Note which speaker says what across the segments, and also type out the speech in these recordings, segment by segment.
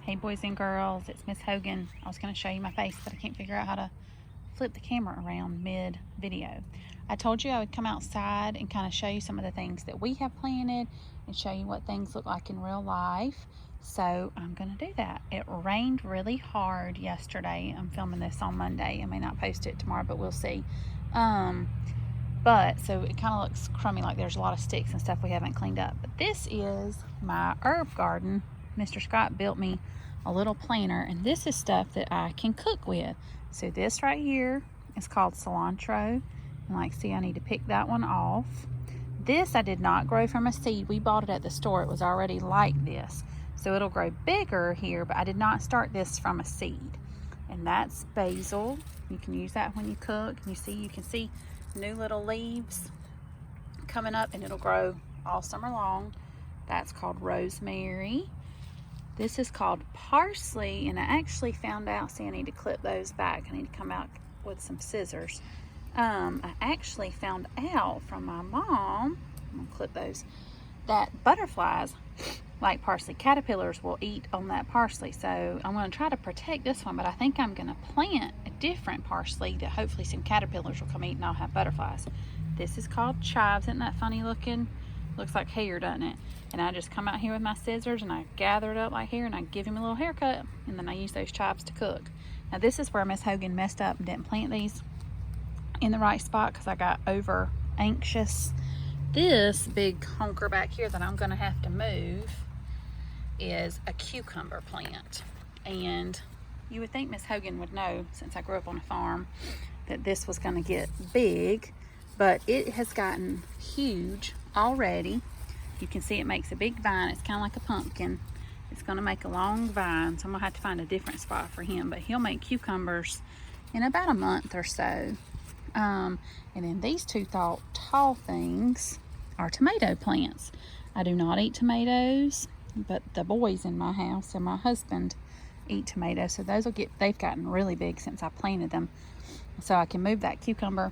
Speaker 1: Hey boys and girls, it's Miss Hogan. I was going to show you my face, but I can't figure out how to flip the camera around mid-video. I told you I would come outside and kind of show you some of the things that we have planted and show you what things look like in real life. So I'm going to do that. It rained really hard yesterday. I'm filming this on Monday. I may not post it tomorrow, but we'll see. So it kind of looks crummy, like there's a lot of sticks and stuff we haven't cleaned up. But this is my herb garden. Mr. Scott built me a little planter, and this is stuff that I can cook with. So this right here is called cilantro, and like, see, I need to pick that one off. This I did not grow from a seed. We bought it at the store. It was already like this, so it'll grow bigger here, but I did not start this from a seed. And that's basil. You can use that when you cook. You can see new little leaves coming up, and it'll grow all summer long. That's called rosemary. This is called parsley, and I actually found out, see, I need to clip those back. I need to come out with some scissors. I actually found out from my mom, I'm gonna clip those, that butterflies like parsley. Caterpillars will eat on that parsley, so I'm gonna try to protect this one, but I think I'm gonna plant a different parsley that hopefully some caterpillars will come eat and I'll have butterflies. This is called chives. Isn't that funny looking? Looks like hair, doesn't it? And I just come out here with my scissors and I gather it up like hair, and I give him a little haircut, and then I use those chives to cook. Now this is where Miss Hogan messed up and didn't plant these in the right spot because I got over anxious. This big honker back here that I'm gonna have to move is a cucumber plant. And you would think Miss Hogan would know, since I grew up on a farm, that this was gonna get big, but it has gotten huge already. You can see it makes a big vine. It's kind of like a pumpkin. It's going to make a long vine, so I'm going to have to find a different spot for him, but he'll make cucumbers in about a month or so. And then these two tall things are tomato plants. I do not eat tomatoes, but the boys in my house and my husband eat tomatoes, so they've gotten really big since I planted them. So I can move that cucumber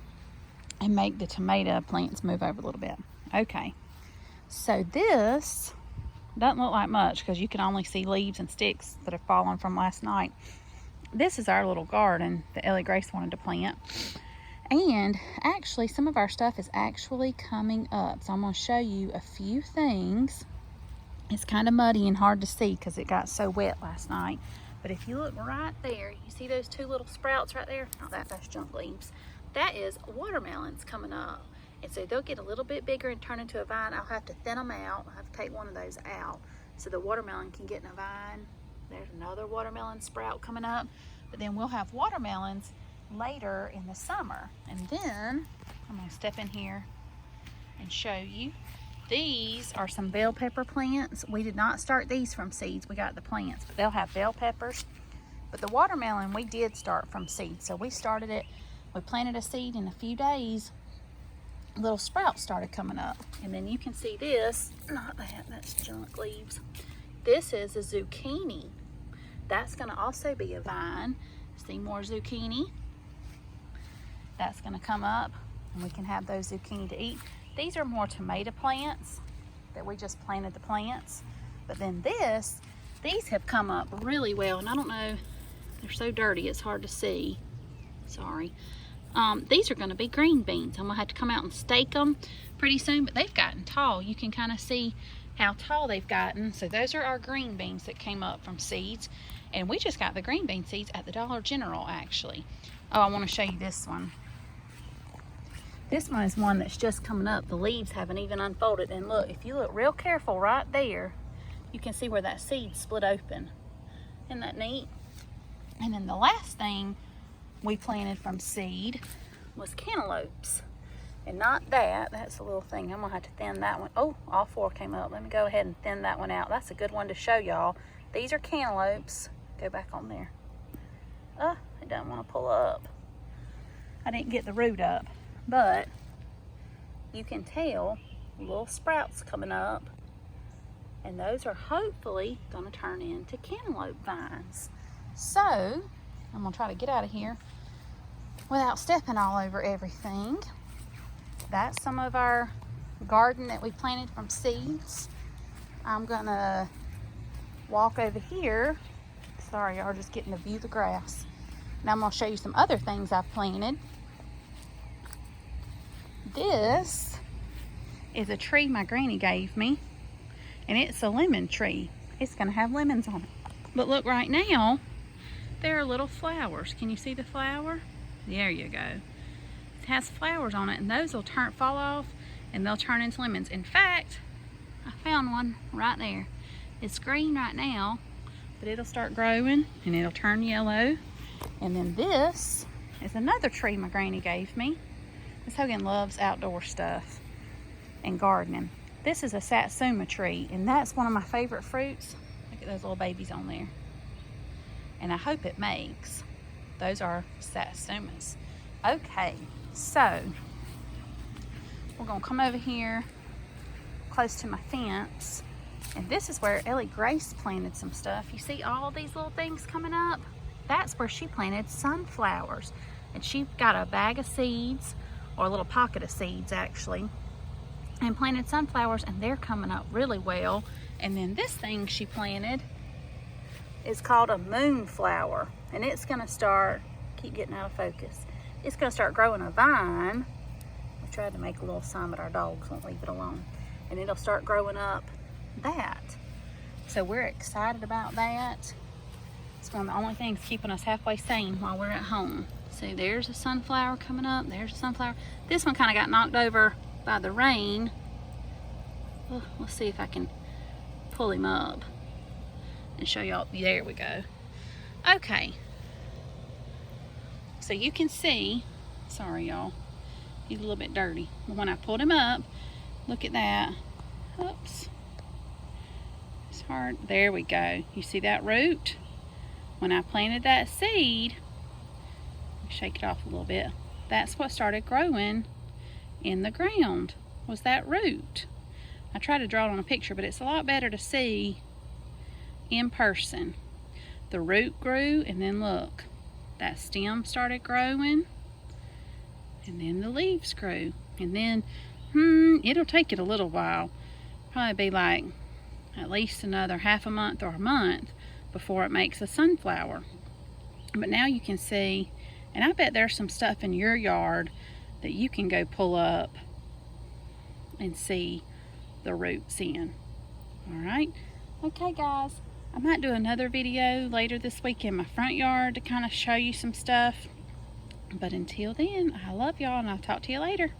Speaker 1: and make the tomato plants move over a little bit. Okay, so this doesn't look like much because you can only see leaves and sticks that have fallen from last night. This is our little garden that Ellie Grace wanted to plant. And actually, some of our stuff is actually coming up. So I'm going to show you a few things. It's kind of muddy and hard to see because it got so wet last night. But if you look right there, you see those two little sprouts right there? Not that, that's junk leaves. That is watermelons coming up. And so they'll get a little bit bigger and turn into a vine. I'll have to thin them out. I'll have to take one of those out so the watermelon can get in a vine. There's another watermelon sprout coming up. But then we'll have watermelons later in the summer. And then I'm going to step in here and show you. These are some bell pepper plants. We did not start these from seeds. We got the plants, but they'll have bell peppers. But the watermelon we did start from seeds. So we started it, we planted a seed, in a few days little sprouts started coming up. And then you can see this, not that, that's junk leaves. This is a zucchini. That's gonna also be a vine. See more zucchini. That's gonna come up and we can have those zucchini to eat. These are more tomato plants that we just planted the plants. But then these have come up really well, and I don't know, they're so dirty it's hard to see. Sorry. These are going to be green beans. I'm going to have to come out and stake them pretty soon, but they've gotten tall. You can kind of see how tall they've gotten. So those are our green beans that came up from seeds, and we just got the green bean seeds at the Dollar General, actually. Oh, I want to show you this one. This one is one that's just coming up. The leaves haven't even unfolded, and look, if you look real careful right there, you can see where that seed split open. Isn't that neat? And then the last thing we planted from seed was cantaloupes, and not that. That's a little thing. I'm gonna have to thin that one. Oh, all four came up. Let me go ahead and thin that one out. That's a good one to show y'all. These are cantaloupes. Go back on there. It doesn't want to pull up. I didn't get the root up, but you can tell little sprouts coming up, and those are hopefully gonna turn into cantaloupe vines. So I'm gonna try to get out of here without stepping all over everything. That's some of our garden that we planted from seeds. I'm gonna walk over here Sorry, y'all, just getting to view the grass. Now I'm going to show you some other things I've planted. This is a tree my granny gave me, and it's a lemon tree. It's going to have lemons on it. But look, right now, there are little flowers. Can you see the flower? There you go. It has flowers on it, and those will fall off, and they'll turn into lemons. In fact, I found one right there. It's green right now, but it'll start growing, and it'll turn yellow. And then this is another tree my granny gave me. Miss Hogan loves outdoor stuff and gardening. This is a satsuma tree, and that's one of my favorite fruits. Look at those little babies on there. And I hope it makes. Those are satsumas. Okay, so we're gonna come over here close to my fence, and this is where Ellie Grace planted some stuff. You see all these little things coming up? That's where she planted sunflowers. And she got a bag of seeds, or a little pocket of seeds actually, and planted sunflowers, and they're coming up really well. And then this thing she planted is called a moonflower, and it's gonna start, keep getting out of focus, it's gonna start growing a vine. I tried to make a little sign, but our dogs won't leave it alone. And it'll start growing up that. So we're excited about that. It's one of the only things keeping us halfway sane while we're at home. See, there's a sunflower coming up. There's a sunflower. This one kind of got knocked over by the rain. Oh, let's see if I can pull him up and show y'all. There we go. Okay. So you can see, sorry y'all, he's a little bit dirty. But when I pulled him up, look at that. Oops. It's hard. There we go. You see that root? When I planted that seed, shake it off a little bit, that's what started growing in the ground, was that root. I tried to draw it on a picture, but it's a lot better to see in person. The root grew, and then look, that stem started growing, and then the leaves grew, and then it'll take it a little while, probably be like at least another half a month or a month before it makes a sunflower. But now you can see, and I bet there's some stuff in your yard that you can go pull up and see the roots in. All right. Okay, guys. I might do another video later this week in my front yard to kind of show you some stuff. But until then, I love y'all, and I'll talk to you later.